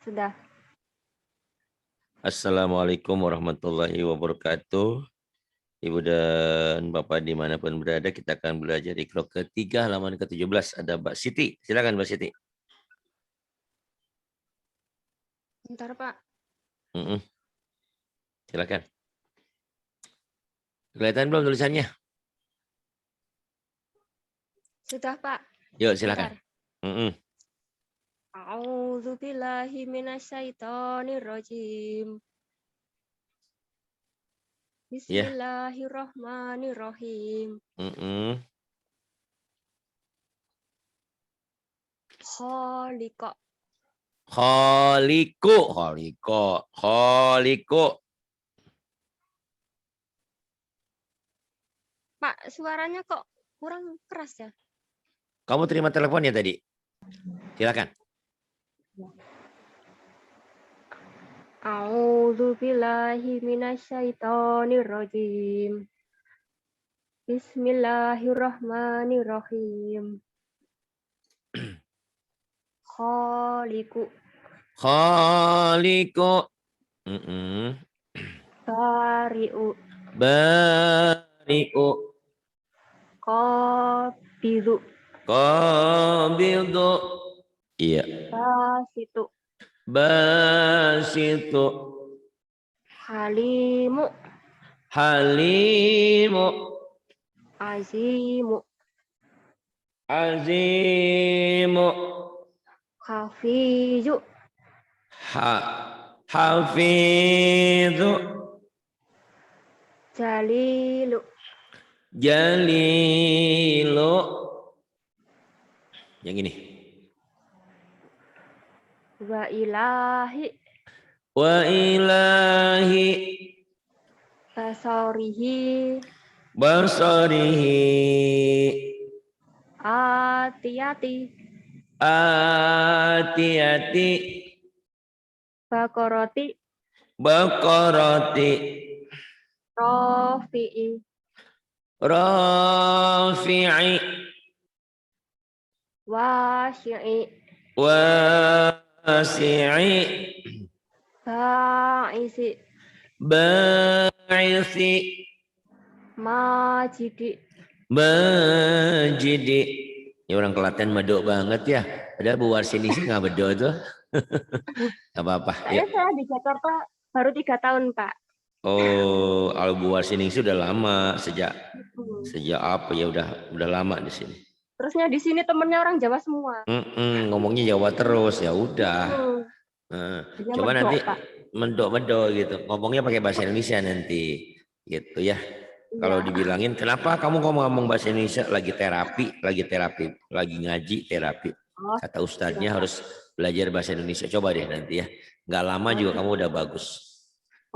Sudah. Assalamualaikum warahmatullahi wabarakatuh. Ibu dan Bapak dimanapun berada, kita akan belajar Iqra ketiga halaman ke-17. Ada Mbak Siti. Silakan Mbak Siti. Bentar, Pak. Silakan. Kelihatan belum tulisannya? Sudah, Pak. Yuk, silakan. A'udzu billahi minasyaitonir rajim. Bismillahirrahmanirrahim. Khaliqa. Khaliqu. Pak, suaranya kok kurang keras ya? Kamu terima teleponnya tadi? Silakan. A'udzu billahi minasyaitonir rajim. Bismillahirrahmanirrahim. Khaliqu. Bari'u. Qabidu. Iya. Basitu. Halimu. Azimu. Hafizu. Hafizu. Jalilu. Yang ini. Wa ilahi. Basarihi. Atiyati. Bakoroti. Rafi'i. Wasi'i. Ba'isi. Majidi. Ini orang Klaten medok banget ya. Padahal Bu Warsini sih nggak medok tuh. Gak apa-apa. Saya di Jakarta baru 3 tahun, Pak. Oh, kalau Bu Warsini sudah lama sejak apa ya udah lama di sini. Terusnya di sini temennya orang Jawa semua. Ngomongnya Jawa terus ya udah. Coba nanti mendok gitu. Ngomongnya pakai bahasa Indonesia nanti gitu ya. Kalau dibilangin kenapa kamu ngomong bahasa Indonesia lagi terapi, lagi ngaji terapi. Kata ustadznya harus belajar bahasa Indonesia. Coba deh nanti ya. Nggak lama juga kamu udah bagus.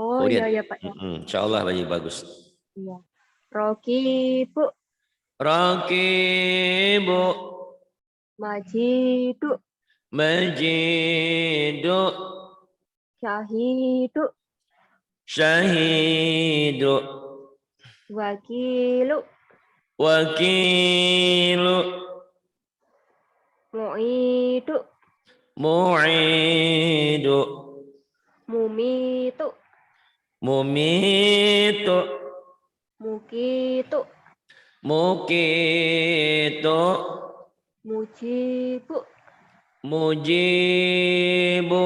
Oh iya Pak. Insya Allah bagus. Iya. Rokibu. Majidu. Syahidu. Wakilu. Mu'idu. Mumitu. Mukitu. Mujibu.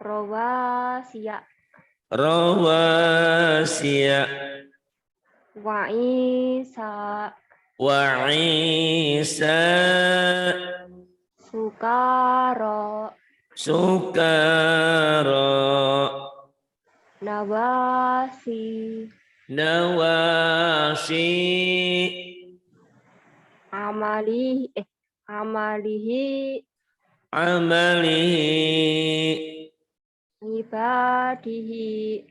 Rawasiya. Wa'isa. Sukaro. Nawasi. Amalihi. Ibadihi.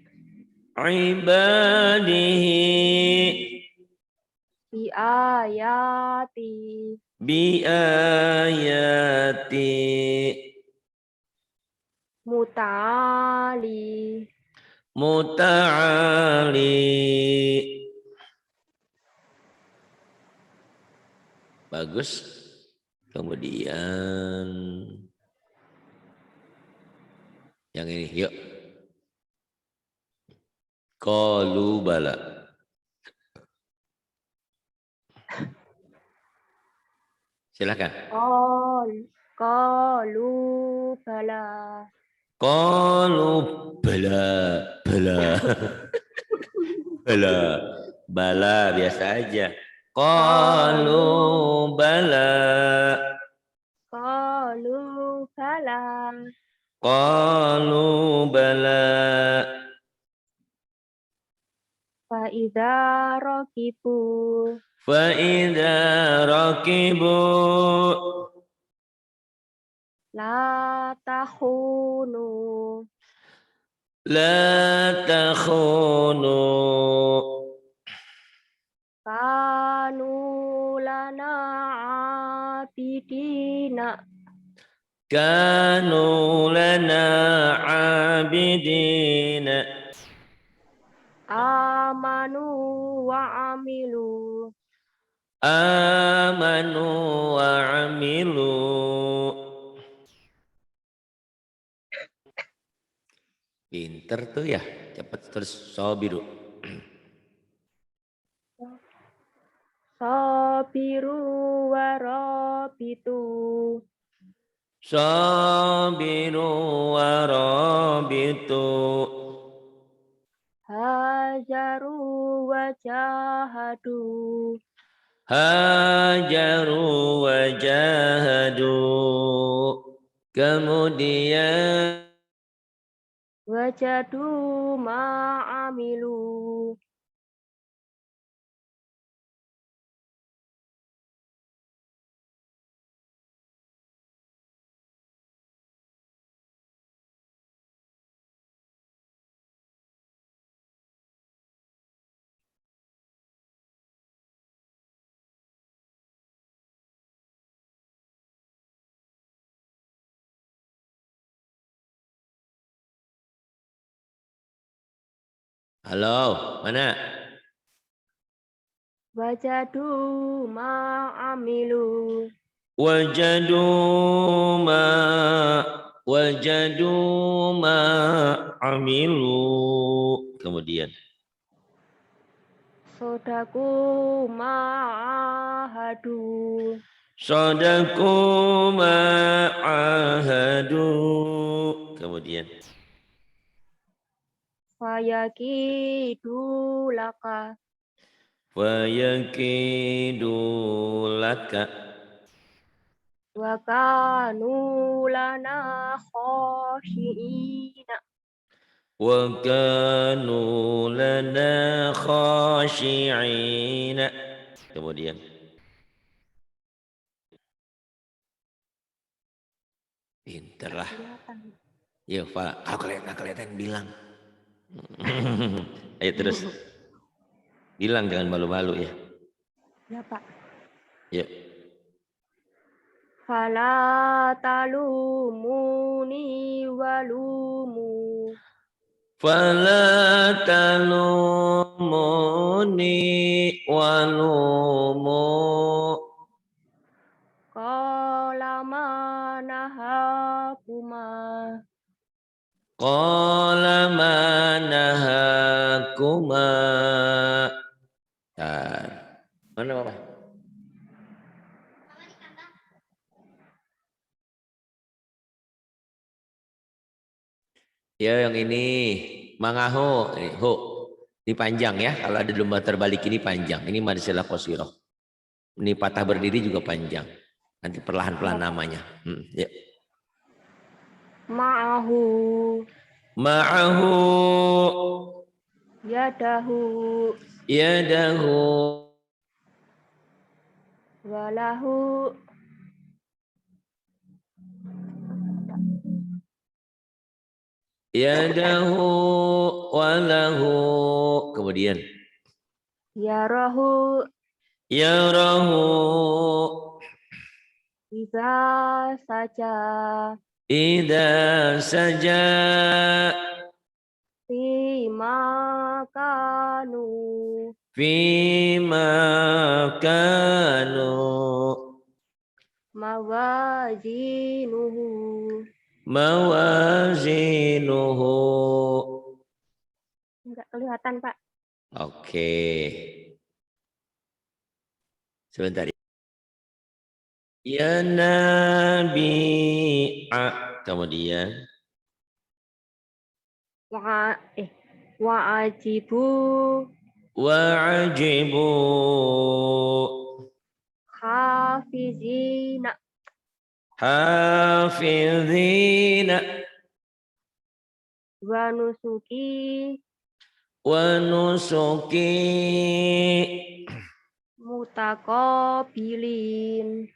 Biayati. Muta'ali. Bagus. Kemudian Yang ini, yuk. Qalu bala. Silakan. Qalu bala. Qalu bala, bala. Bala, bala biasa aja. Qalu bala. Qalu bala. Qalu bala. Fa'idza rakibu. Fa'idza rakibu. La takhunu. La takhunu. Kanu lana abidina. Kanu lana abidina. Amanu wa amilu. Amanu wa amilu. Pinter tuh ya, cepat terus sobiru. Sabiru warabitu. Sabiru warabitu. Hajaru wajahadu. Hajaru wajahadu. Kemudian Wajadu ma'amilu. halo, mana? Wajadu ma'amilu. Wajadu ma wajadu ma amilu. Kemudian Sodaku ma'ahadu. Sadaku ma'ahadu. Kemudian Fayakidu laka. Fayakidu laka. Wa kanu lana khoshi'ina. Wa kanu lana khashi'ina. Kemudian pinter lah. Ya, Pak. Kalau kelihatan bilang. Ayo terus. Bilang jangan malu-malu ya. Ya, Pak. Ya. Fala talumuni walumu. Fala talumuni walumu. Qala manahakuma. Qala manahakuma. Mana Papa? Ya yang ini mangaho, ini ho. Ini panjang ya, kalau ada domba terbalik ini panjang. Ini madsilah qasiroh. Ini patah berdiri juga panjang. Nanti perlahan-pelan namanya. Ya. Ma'ahu. Ma'ahu. Yadahu. Yadahu. Walahu. Yadahu walahu. Kemudian Yarahu. yarahu. Iza saja. Idza saja. Fima kanu. Fima kanu. Mawazinuhu. mawazinuhu. Enggak kelihatan, Pak. Oke. Sebentar. Ya Nabi. Kemudian. Wa'ajibu. Wa'ajibu. Hafizina. Hafizina. Wa nusuki. Wa nusuki. Mutaqabilin.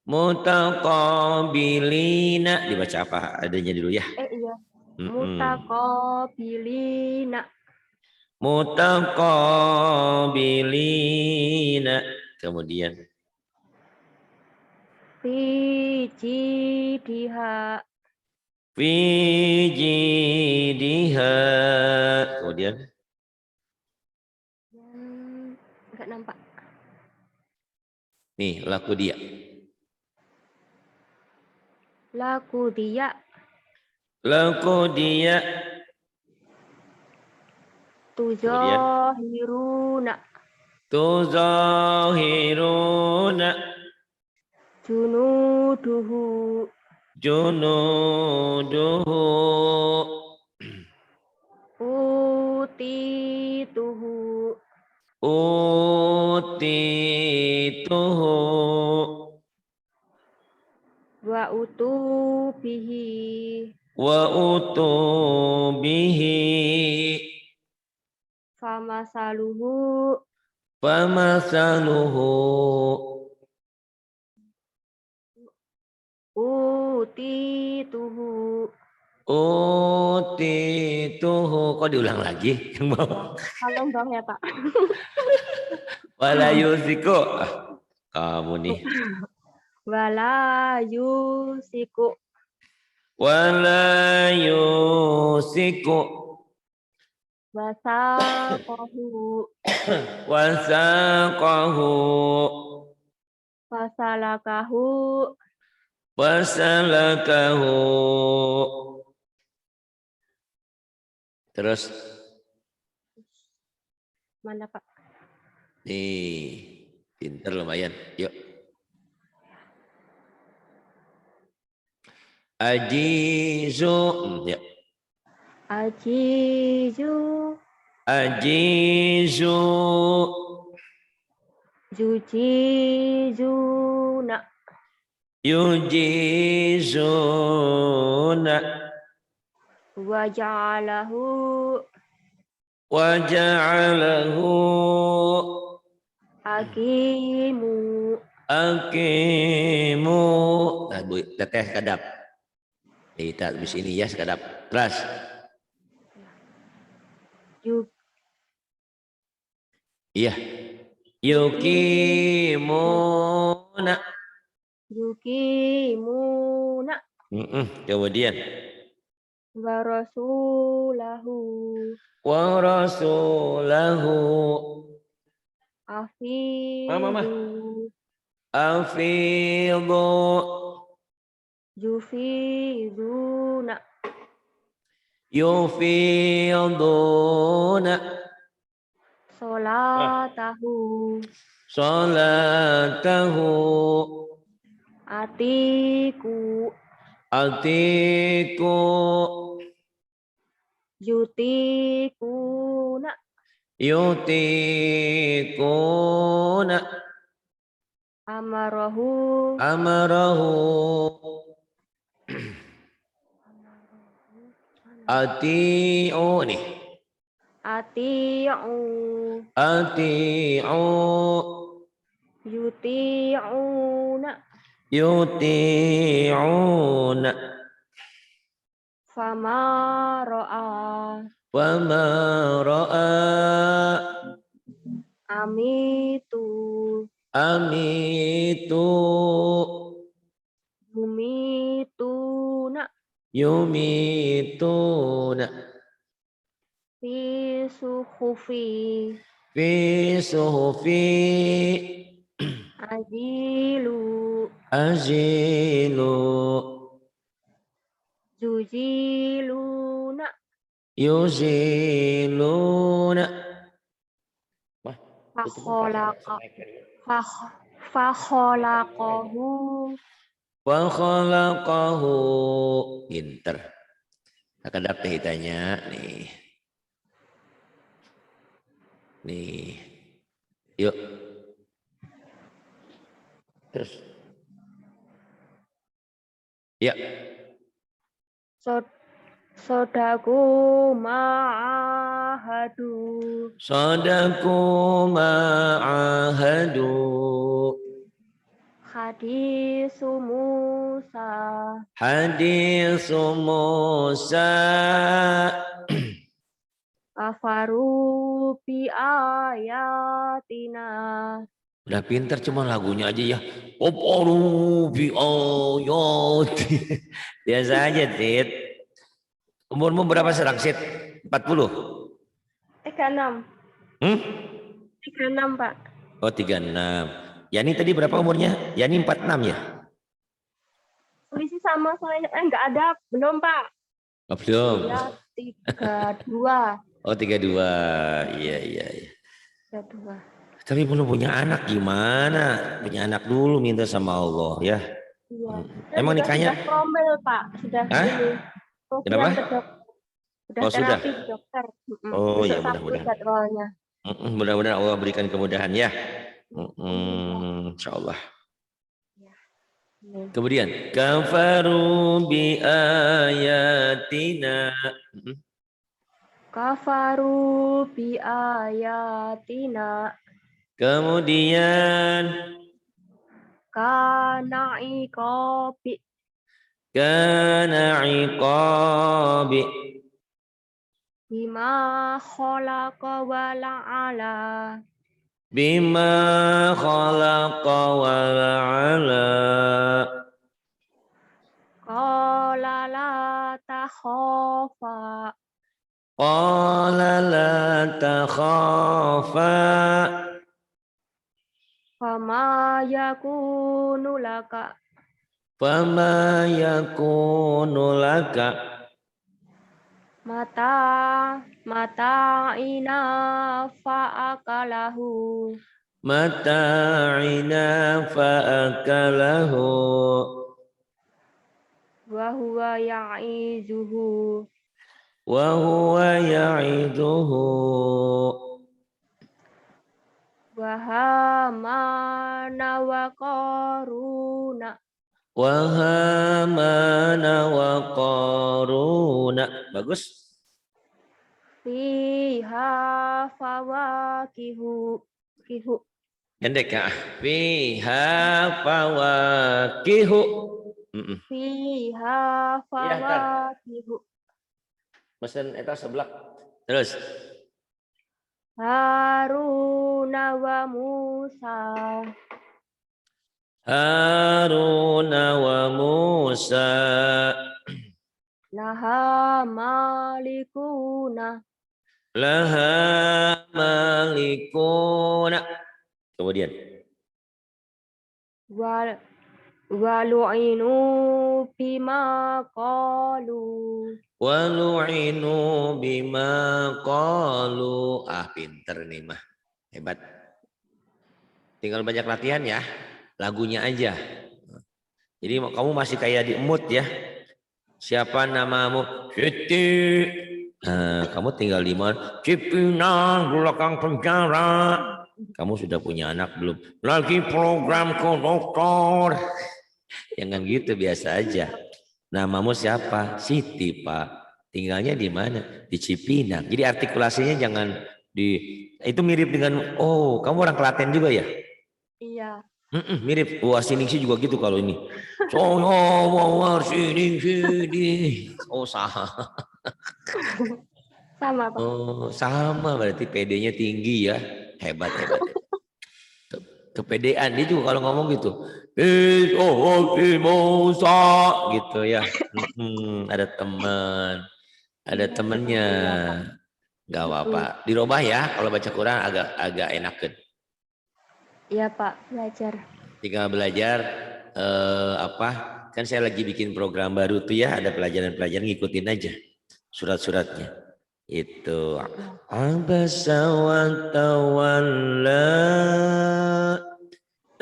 Mutaqabilina. Dibaca apa adanya dulu ya. Iya. Mutaqabilina. Mutaqabilina. Kemudian. Fi jidha. Fi jidha. Kemudian. Enggak nampak. Nih, laku dia. Laku dia. Laku dia. Tuzahiruna. Tuzahiruna. Junuduhu. Junuduhu. Utituhu. Utituhu. Wa utubihi. Wa utubihi. Famasaluhu. Famasaluhu. Utituhu. Utituhu. Kok diulang lagi? Yang bawah. Kalau bang ya Pak. Wala yusiku. Kamu nih. Wala yusiku. Wala yusiku. Wasaqahu. Wasaqahu. Fasalakahu. Wasalakahu. Terus. Mana Pak? Nih. Pinter lumayan. Yuk. Ajizu. Ya. Ajizu. Ajizu. Jujizuna. Yujizuna. Waja'alahu. Waja'alahu. Hakimu. Hakimu. Nah, Bu, teteh kadap. Kita habis ini ya sekadap. Terus. Iya. Yukimuna. Yukimuna. Kemudian. Wa rasulahu. Wa rasulahu. Afidhu. Afidhu. Yufiduna. Yufiduna. Solatahu. Salatahu. Atiku. Atiku. Yutikuna. Yutikuna. Amarahu. Amarahu. Ati'u nih. Ati'u. Ati'u. Yuti'una. Yuti'una. Fama ro'a. Wama ra'a. Amitu. Amitu. Yumituna. Yumituna. Fi suhufi. Fi suhufi. Azilu. Azilu. Yuziluna. Yuziluna. Mah, tutup pakai Fakholaqa. Fakholaqahu. wa khalaqahu. Pinter. Akan dapat hitanya nih. Nih. Yuk. Terus. Ya. Sodaku ma'ahadu. Sadaku ma'ahadu. Hadisu Musa. Hadisu Musa. Kafaru bi ayatina. Udah pinter, cuma lagunya aja ya. Kafaru bi ayati. Biasa aja, Tit. Umurmu berapa sekarang, Sid? 40? 36. 36, Pak. Oh, 36. Yani tadi berapa umurnya? Yani 46 ya? Polisi sama saya enggak ada, belum, Pak. Oh, belum. Ya, 32. Oh, 32. Iya. 32. Tapi belum punya anak gimana? Punya anak dulu minta sama Allah ya. Iya. Emang nikahnya? Sudah promil, Pak. Sudah Hah? ini. Kenapa? Sudah sudah. terapi dokter. Oh ya, Besok Sabtu mudah-mudahan. jadwalnya. Mudah-mudahan Allah berikan kemudahan ya. Insyaallah. Kemudian kafaru bi ayatina. Kafaru bi ayatina. Kemudian Kana iqabi. kana iqabi. Bima khalaqa wa la'ala. Bima khalaqa wa la'ala. Qala la takhafa. Qala la takhafa. Fama yakunu laka. Fama yakunu laka. Mata ina fa'akalahu. Mata'ina fa'akalahu. Wa huwa ya'izuhu. Wa huwa ya'iduhu. Wa hamana wa qaruna. Wa hamana wa qaruna. Bagus. Fiha fawakihu. Pendek ya. Fiha fawakihu. Fiha fawakihu. Mesen eta sebelah. Terus. Haruna wa Musa. Haruna wa Musa. Laha malikuna. Laha malikuna. Kemudian. Walu'inu bima qalu. Walu'inu bima qalu. Pinter nih mah. Hebat. Tinggal banyak latihan ya. Lagunya aja. Jadi kamu masih kayak di mood ya. Siapa namamu? Siti. Kamu tinggal di mana? Cipinang belakang penjara. Kamu sudah punya anak belum? Lagi program ke dokter. Jangan gitu, biasa aja. Namamu siapa? Siti, Pak. Tinggalnya di mana? Di Cipinang. Jadi artikulasinya jangan itu mirip dengan, oh kamu orang Klaten juga ya? Iya. Mirip. Warsiningsi juga gitu kalau ini. Soyo Warsiningsi. Oh sama. Sama, Pak. Oh sama, berarti PD-nya tinggi ya. Hebat. Kepedean dia juga kalau ngomong gitu. Gitu ya. Ada teman. Ada temennya. Gak apa-apa. Dirubah ya kalau baca Quran agak enakan. Iya, Pak, belajar. Tinggal belajar Kan saya lagi bikin program baru tuh ya, ada pelajaran-pelajaran, ngikutin aja surat-suratnya. Itu abasa wa tawalla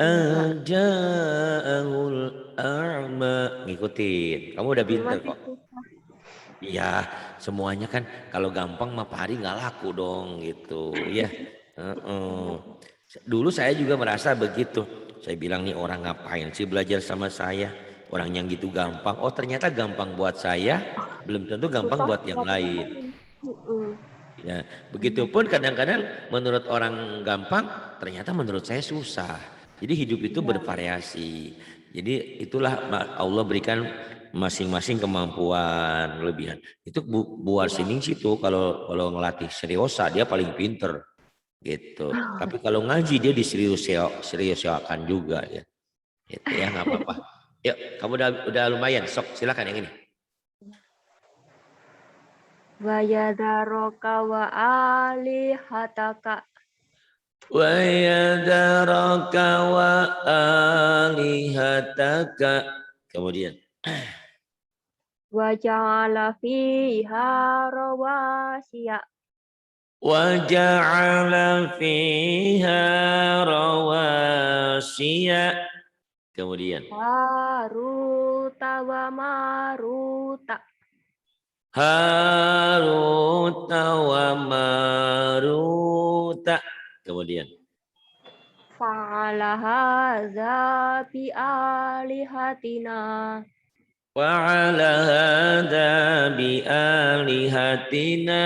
aja'ahul a'ma. Ngikutin. Kamu udah pinter kok. Iya, semuanya kan kalau gampang mah Pak Hari nggak laku dong gitu ya. Dulu saya juga merasa begitu. Saya bilang nih orang ngapain sih belajar sama saya? Orang yang gitu gampang. Oh ternyata gampang buat saya, belum tentu gampang buat yang lain. Ya, begitupun kadang-kadang menurut orang gampang, ternyata menurut saya susah. Jadi hidup itu bervariasi. Jadi itulah Allah berikan masing-masing kemampuan lebihan. Itu Bu Warsining situ kalau ngelatih seriosa dia paling pinter gitu. Tapi kalau ngaji dia diseriusakan juga ya. Gitu ya nggak apa-apa. Yuk, kamu udah lumayan. Sok silakan yang ini. Wa yadharoka wa alihataka. Wa yadaraka wa alihataka. Kemudian Wa ja'ala fiha rawasiya. wa ja'ala fiha rawasiya. Kemudian Haruta wa maruta. Haruta wa Maruta. Kemudian Fa'ala hadza bi alihatina. wa ala hadza bi alihatina.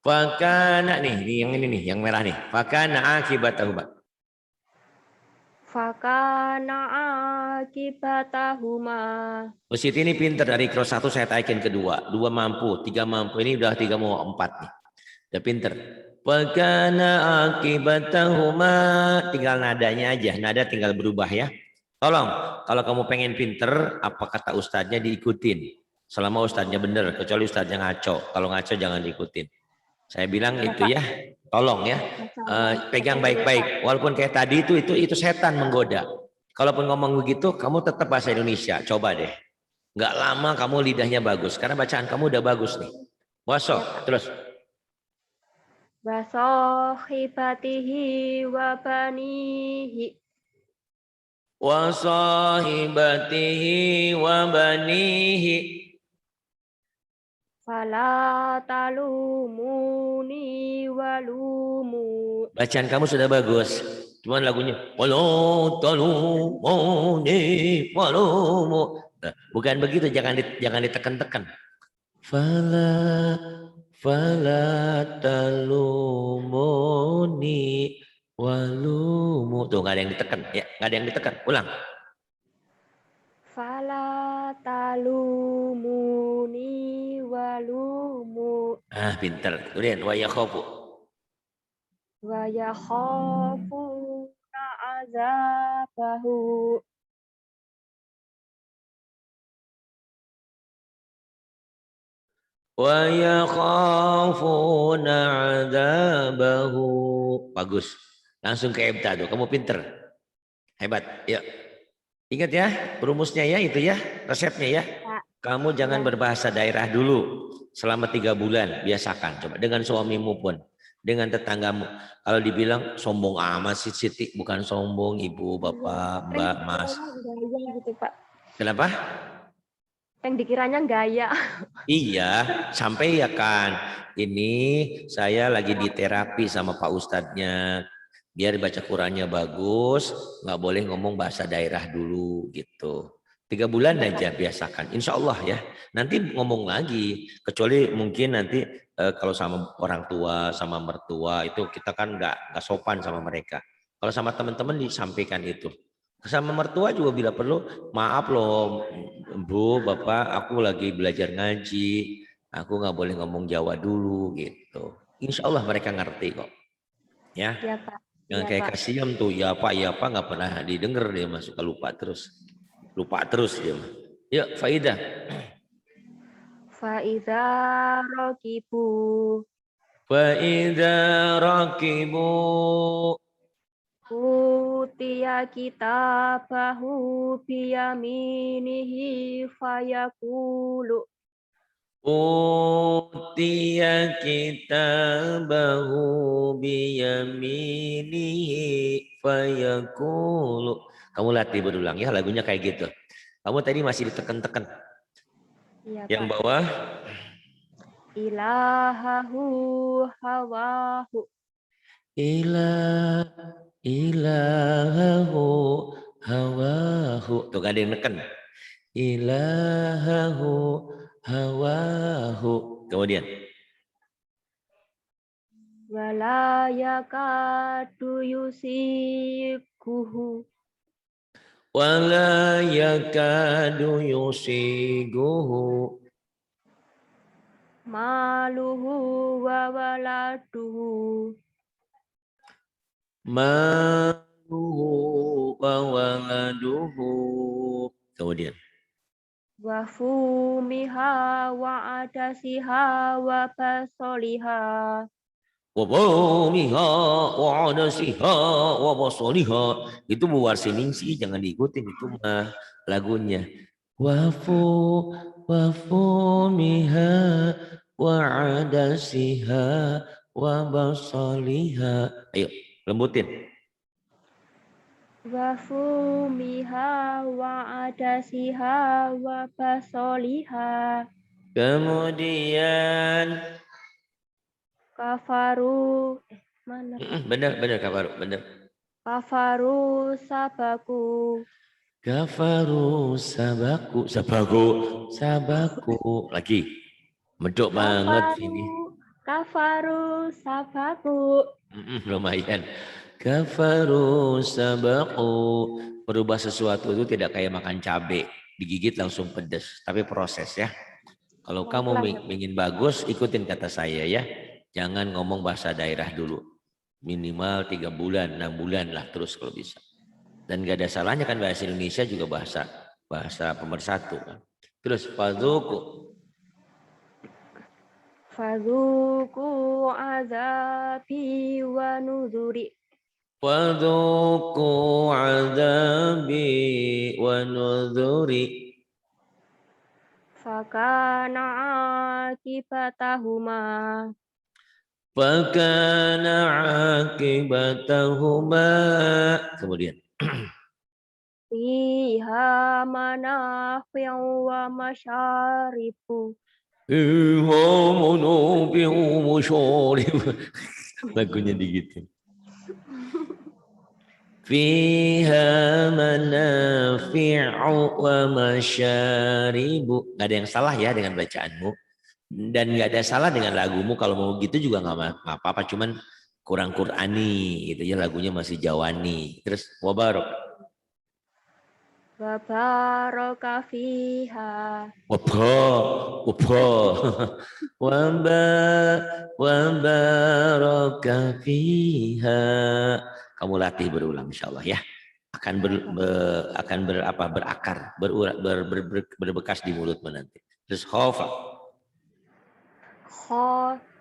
Fakana nih yang ini nih, yang merah nih. Fakana akibatahu. Fakana akibatahuma. Mesin ini pinter, dari cross 1 saya taikin ke 2. 2 mampu, 3 mampu. Ini udah 3 mau 4 nih. Udah pinter. Fakana akibatahuma. Tinggal nadanya aja. Nada tinggal berubah ya. Tolong, kalau kamu pengen pinter, apa kata ustadznya diikutin. Selama ustadznya bener, kecuali ustadznya ngaco. Kalau ngaco jangan diikutin. Saya bilang itu ya, tolong ya. Pegang baik-baik. Walaupun kayak tadi itu setan menggoda. Kalaupun ngomong begitu, kamu tetap bahasa Indonesia. Coba deh. Nggak lama kamu lidahnya bagus. Karena bacaan kamu udah bagus nih. Waso, terus. Wasahibatihi wa banihi. Wasahibatihi wa banihi. Fala talumuni walumu. Bacaan kamu sudah bagus. Cuman lagunya walau talumuni walumu. Bukan begitu, jangan ditekan-tekan. Fala talumuni walumu. Tuh nggak ada yang ditekan ya, nggak ada yang ditekan. Ulang. Fala talumuni walumu. Pinter. Kemudian wa yakhafu. Wa yakhafuna azabahu. Wa yakhafuna adzabahu. Bagus. Langsung ke Ebta tuh. Kamu pinter. Hebat. Yuk. Ingat ya, perumusnya ya itu ya, resepnya ya. Kamu jangan berbahasa daerah dulu selama 3 bulan. Biasakan. Coba dengan suamimu pun. Dengan tetanggamu. Kalau dibilang sombong amat sih Siti. Bukan sombong ibu, bapak, mbak, mas. Gaya gitu, Pak. Kenapa? Yang dikiranya gaya. Iya, sampai ya kan. Ini saya lagi di terapi sama Pak Ustadznya. Biar baca Qurannya bagus, nggak boleh ngomong bahasa daerah dulu gitu. 3 bulan aja biasakan, insya Allah ya. Nanti ngomong lagi, kecuali mungkin nanti kalau sama orang tua, sama mertua itu kita kan nggak sopan sama mereka. Kalau sama teman-teman disampaikan itu. Sama mertua juga bila perlu, maaf loh Bu, Bapak, aku lagi belajar ngaji, aku nggak boleh ngomong Jawa dulu gitu. Insya Allah mereka ngerti kok. Ya, Ya, Pak. jangan Ya, kayak Pak. kasihan tuh, ya Pak nggak pernah didengar dia masuk ke lupa terus dia. Yuk, Faidah. Faiza rokibu. Faidah rakibu. Utiya kitabahu biyaminihi fayaqulu. Utiya kitabahu biyaminihi fayaqulu. Kamu latih berulang ya, lagunya kayak gitu. Kamu tadi masih ditekan-tekan. Ya, Yang Pak. bawah Ilahahu hawahu. Ilahahu hawahu. Tuh gak ada yang neken. Ilahahu hawahu. Kemudian. Wala yakadu yusikuhu. Wala yakadu yusiguhu. Maluhu wa waladuhu. Maluhu wa waladuhu. Kemudian. Wa fumiha wa adasiha wa basoliha. Wa bawmiha wa adasiha wa basoliha. Itu Bu Warsiningsih, jangan diikutin itu mah lagunya. Wafu miha wa adasiha wa basoliha. Ayo lembutin. Wa fumiha wa adasiha wa basoliha. Kemudian Kafaru mana? benar kafaru, benar. Kafaru sabaku. Kafaru sabaku lagi. Medok banget ini. Kafaru sabaku. Lumayan. Kafaru sabaku. Berubah sesuatu itu tidak kayak makan cabai, digigit langsung pedas, tapi proses ya. Kalau kamu ingin bagus, ikutin kata saya ya. Jangan ngomong bahasa daerah dulu. Minimal 3 bulan, 6 bulan lah terus kalau bisa. Dan gak ada salahnya kan bahasa Indonesia juga bahasa pemersatu. Terus fadzuku. Fadzuku azabi wa nuzuri. Fadzuku azabi wa nuzuri. Fakana akibatahuma. Fakana akibatahuma. Kemudian. Fiha manafi'u wa masyaribu. Fiha manafi'u wa masyaribu. Lagunya digitu. Fiha manafi'u wa masyaribu. Gak ada yang salah ya dengan bacaanmu. Dan gak ada salah dengan lagumu. Kalau mau gitu juga gak apa-apa. Cuman kurang Qur'ani gitu ya. Lagunya masih Jawani. Terus wabarok. Wabaraka fiha. Wabaraka fiha. Kamu latih berulang insyaallah ya. Akan berakar, berbekas di mulutmu nanti. Terus khofa.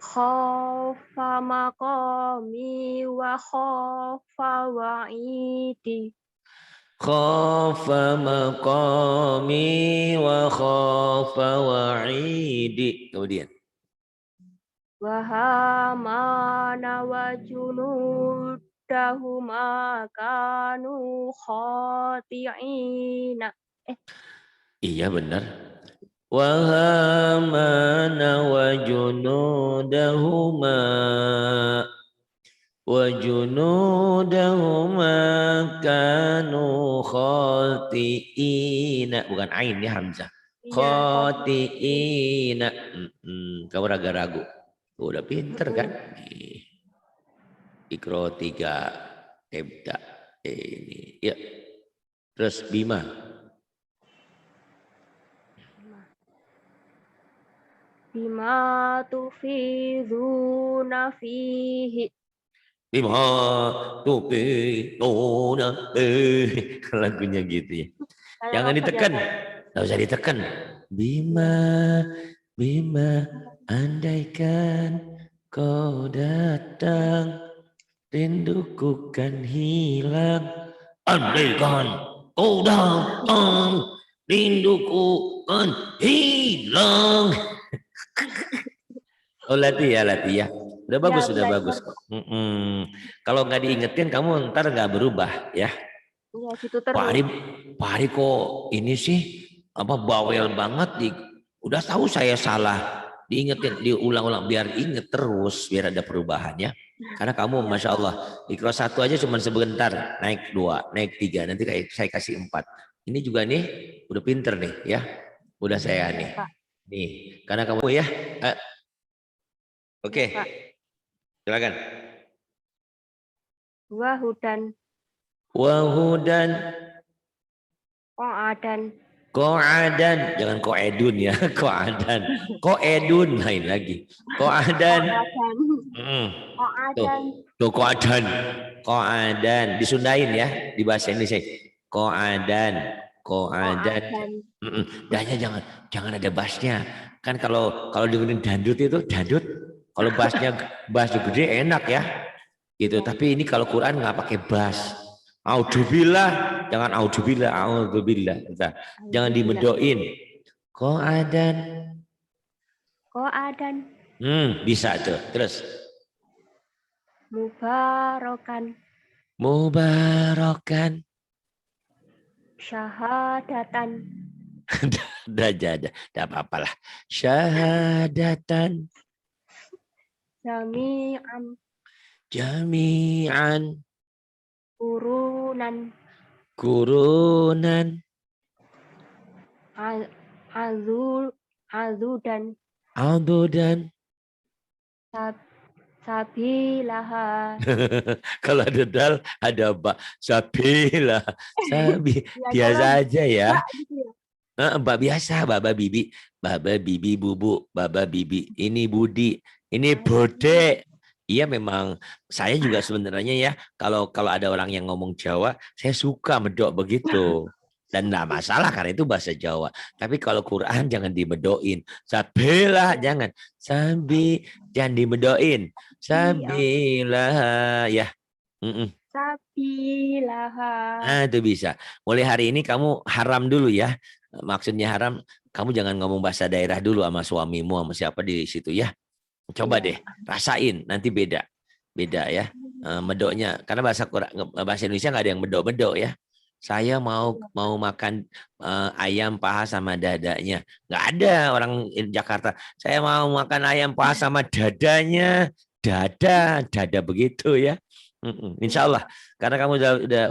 Khofa maqami wa khofa wa'idi. Khafa maqami wa khafa wa'idi. Kemudian. Wa hamana wa junudahuma kanu khati'ina. Iya benar. Wa hamana wa junudahuma kanu khati'ina. Bukan ain ya, hamzah. Khati'ina. Kamu ragu-ragu. Udah pinter kan? Ikro 3 ebda ini. Ya. Terus bima. Bima tufiduna fihi. Bima tufiduna fihi. Lagunya gitu ya. Jangan ditekan. Nggak usah ditekan. Bima andaikan kau datang. rinduku kan hilang. Andaikan kau datang, rinduku kan hilang. Oh latih ya. Udah bagus, Ya, udah belajar. bagus. Kalau nggak diingetin kamu ntar nggak berubah ya. Ya, gitu Pak terus. Ari, Pak Ari kok ini sih apa bawel banget udah tahu saya salah, diingetin, diulang-ulang biar inget terus, biar ada perubahannya. Karena kamu Ya, masya Allah ikhlas 1 aja cuma sebentar, naik 2, naik 3, nanti kayak saya kasih 4. Ini juga nih udah pinter nih ya, udah saya ya, nih, Pak. karena kamu ya. Oke, Ya, Pak. silakan. Wahudan, Wahudan, Qa'adan, koadan, jangan koedun ya, koadan, koedun lain lagi, koadan. Qa'adan, Tuh, Qa'adan, tuh koadan, koadan, disundain ya di bahasa Indonesia, koadan, koadan. Qa'adan. Dahnya jangan ada bassnya, kan kalau dengerin dandut itu dandut, kalau bass gede enak ya, gitu. Ya, Tapi ini kalau Quran nggak pakai bass. Audzubillah, jangan audzubillah. Jangan alhamdulillah. dimedoin. Koadan. Qa'adan, Bisa tuh. Terus Mubarakan, mubarakan. Syahadatan, Dah apa-apalah. Syahadatan Jami'an, jami'an Urunan, kurunan Azul, Azudan, abudan. Sabilaha. Kalau ada dal ada ba. Sabila, sabi Ya, biasa kalau aja ya. mbak gitu ya. Mbak biasa, baba bibi bubu, baba bibi. Ini Budi, ini Bode. Iya memang saya juga sebenarnya ya kalau ada orang yang ngomong Jawa, saya suka medok begitu. Dan enggak masalah karena itu bahasa Jawa. Tapi kalau Quran jangan dimedoin. Sabila jangan. Jangan dimedoin. Iya, Sabila ya. Mm-mm. Sabilaha. Nah, itu bisa. Mulai hari ini kamu haram dulu ya. Maksudnya haram, kamu jangan ngomong bahasa daerah dulu sama suamimu sama siapa di situ ya. Coba Iya. deh, rasain nanti beda. Beda ya. Medoknya karena bahasa Indonesia nggak ada yang medok-medok ya. Saya mau Iya. mau makan ayam paha sama dadanya. Nggak ada orang Jakarta. Saya mau makan ayam paha sama dadanya. Dada begitu ya. Insya Iya, Allah, Pak. karena kamu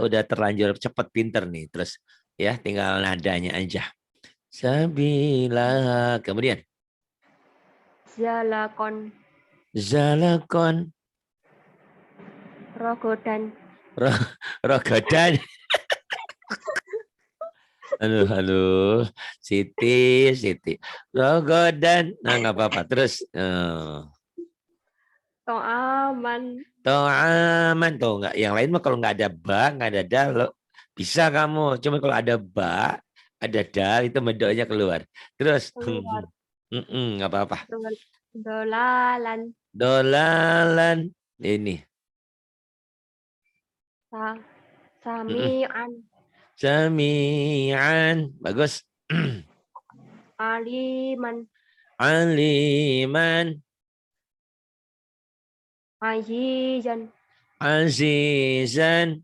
udah terlanjur cepat pinter nih, terus ya tinggal nadanya aja. Sabila, kemudian Zalakon, zalakon, Rogodan. rogodan. Aduh, Siti, rogodan. Nah, nggak apa-apa. Terus, To'aman, to'aman tuh nggak. Yang lain mah kalau nggak ada ba, nggak ada dal, bisa kamu. Cuma kalau ada ba, ada dal itu medoknya keluar. Terus, keluar. nggak apa-apa. Dolalan, Dolalan ini. Sami'an, Sami'an. Bagus. Aliman, Aliman. Azizan, Azizan.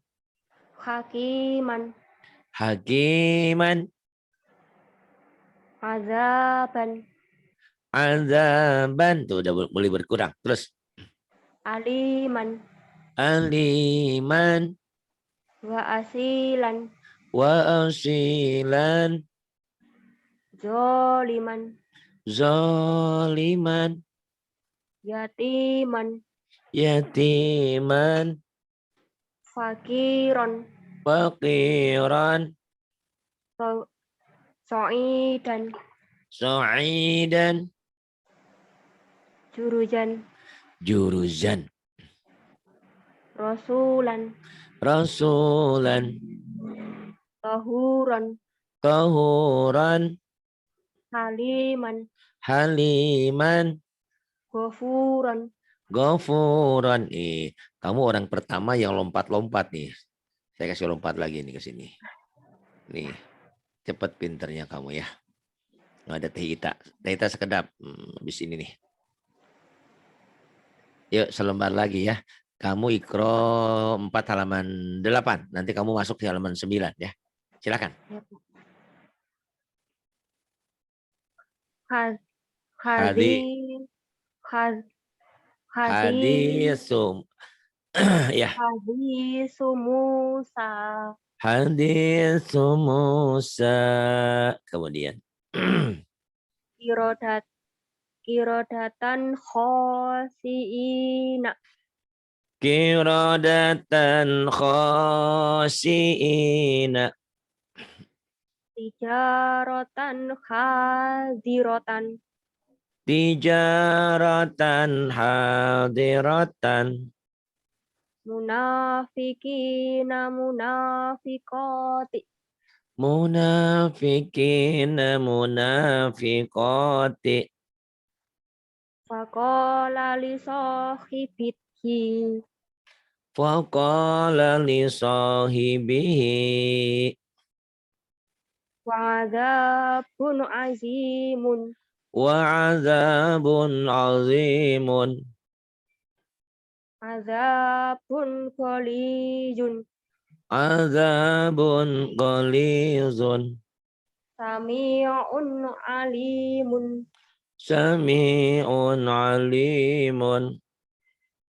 Hakiman, Hakiman. Azaban, Azaban. Tuh udah mulai berkurang. Terus. Aliman, Aliman. Wa Asilan, Wa asilan. Zoliman, Zoliman. Yatiman, Yatiman. Fakiron, Faqiran. So'idan, Sa'idan. Jurujan, Juruzan. Rasulan, Rasulan. Tahuran, Tahuran. Haliman, Haliman. Ghafuran, Ghafuran. Kamu orang pertama yang lompat-lompat nih. Saya kasih lompat lagi nih ke sini. Nih, cepet pinternya kamu ya. Nggak ada Teh Ita. Teh Ita sekedap. Habis ini nih. Yuk selembar lagi ya. Kamu Ikro 4 halaman 8. Nanti kamu masuk di halaman 9 ya. Silakan. Hadi Hadisum. Ya. hadisu Musa Hadisum Musa. Kemudian. kirodatan khosiina Kirodatan khosiina. tijarotan hadirotan Tijaratan hadiratan. munafikina munafikoti Munafikina munafikoti. faqala li sahibithi Faqala li sahibihi. wa'adzabun azimun Wa'adzabun azimun. azabun ghalijun Azabun ghalidun. sami'un alimun Sami'un alimun.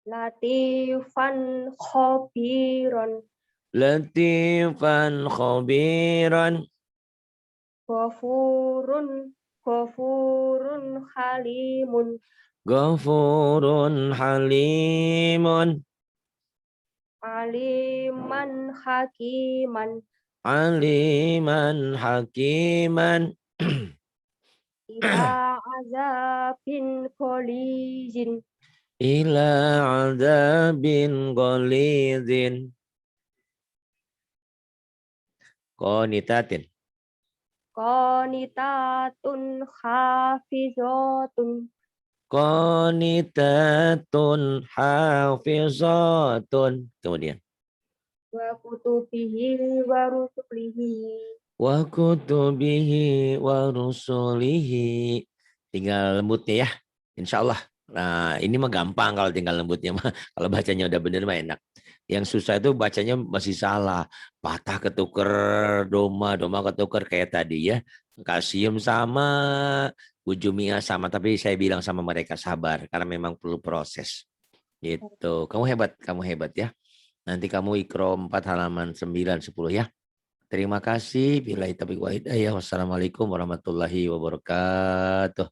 latifan khabiron Latifan khabiran. ghafurun halimun Ghafurun halimun. aliman hakiman Aliman hakiman. ila azabin ghalijin Ila azabin ghalidhin. Qanitatin. qanitatun hafizatun Qanitatun hafizatun. Kemudian. wa kutubihi wa rusulihi Wa kutubihi wa rusulihi. Tinggal lembutnya ya. Insya Allah. Nah ini mah gampang kalau tinggal lembutnya mah. Kalau bacanya udah bener mah enak. Yang susah itu bacanya masih salah. Patah ketuker, doma ketuker kayak tadi ya. Kalsium sama, ujumia sama. Tapi saya bilang sama mereka sabar. Karena memang perlu proses. Gitu. Kamu hebat ya. Nanti kamu Iqra 4 halaman 9, 10 ya. Terima kasih. Billahi taufiq wal hidayah. Wassalamualaikum warahmatullahi wabarakatuh.